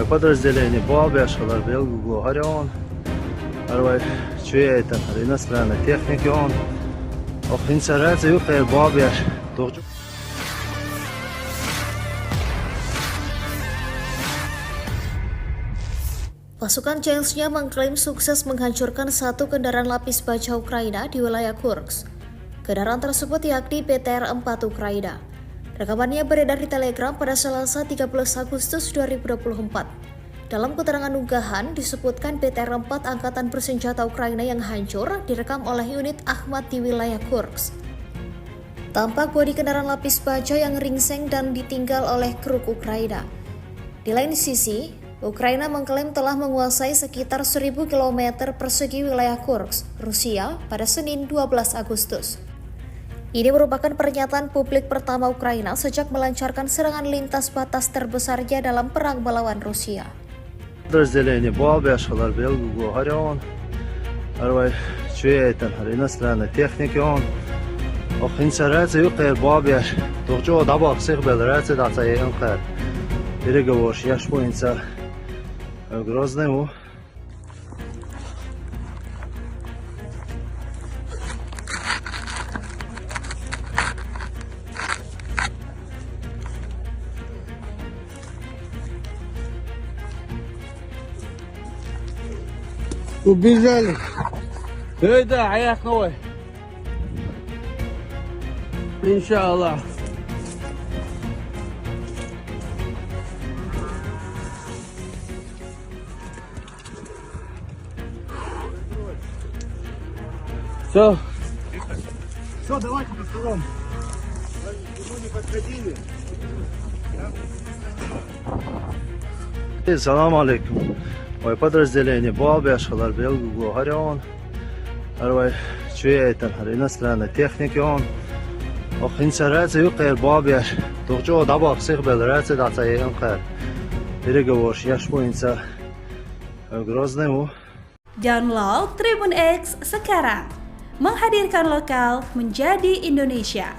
подразделение Баби, Шаларбел, Гугарион, Чуетан, иностранной техники он, Инсарация, Юхер, Баби, Pasukan Chechnya mengklaim sukses menghancurkan satu kendaraan lapis baja Ukraina di wilayah Kursk. Kendaraan tersebut yakni BTR-4 Ukraina. Rekamannya beredar di Telegram pada Selasa 13 Agustus 2024. Dalam keterangan unggahan disebutkan BTR-4 Angkatan Bersenjata Ukraina yang hancur direkam oleh unit Ahmad di wilayah Kursk. Tampak bodi kendaraan lapis baja yang ringsek dan ditinggal oleh kru Ukraina. Di lain sisi, Ukraina mengklaim telah menguasai sekitar 1.000 km persegi wilayah Kursk, Rusia pada Senin 12 Agustus. Ini merupakan pernyataan publik pertama Ukraina sejak melancarkan serangan lintas batas terbesarnya dalam perang melawan Rusia. Подразделение Баби, Шаларбел, Гугарион, Чуетан, иностранной техники он, Инсарация, Юхер, Баби, Тухчо, Дабах, Сихбел, Раци, Дацай, Инхер, Переговор, Яшпуинца, Грозному. Убежали. Да, аяқ новый. Иншаллах. Все. Все, давайте по второму. Ему не подходили. Салам алейкум. Подразделение Баби, Шаларбел, Гугарион, Чуетан, иностранной техники он, Инсарация, Юхер, Баби, Тухчо, Дабах, Сихбел, Раци, Дацай, Инхер, Переговор, Яшпуинца, Грозному. Download Tribun X sekarang, menghadirkan lokal menjadi Indonesia.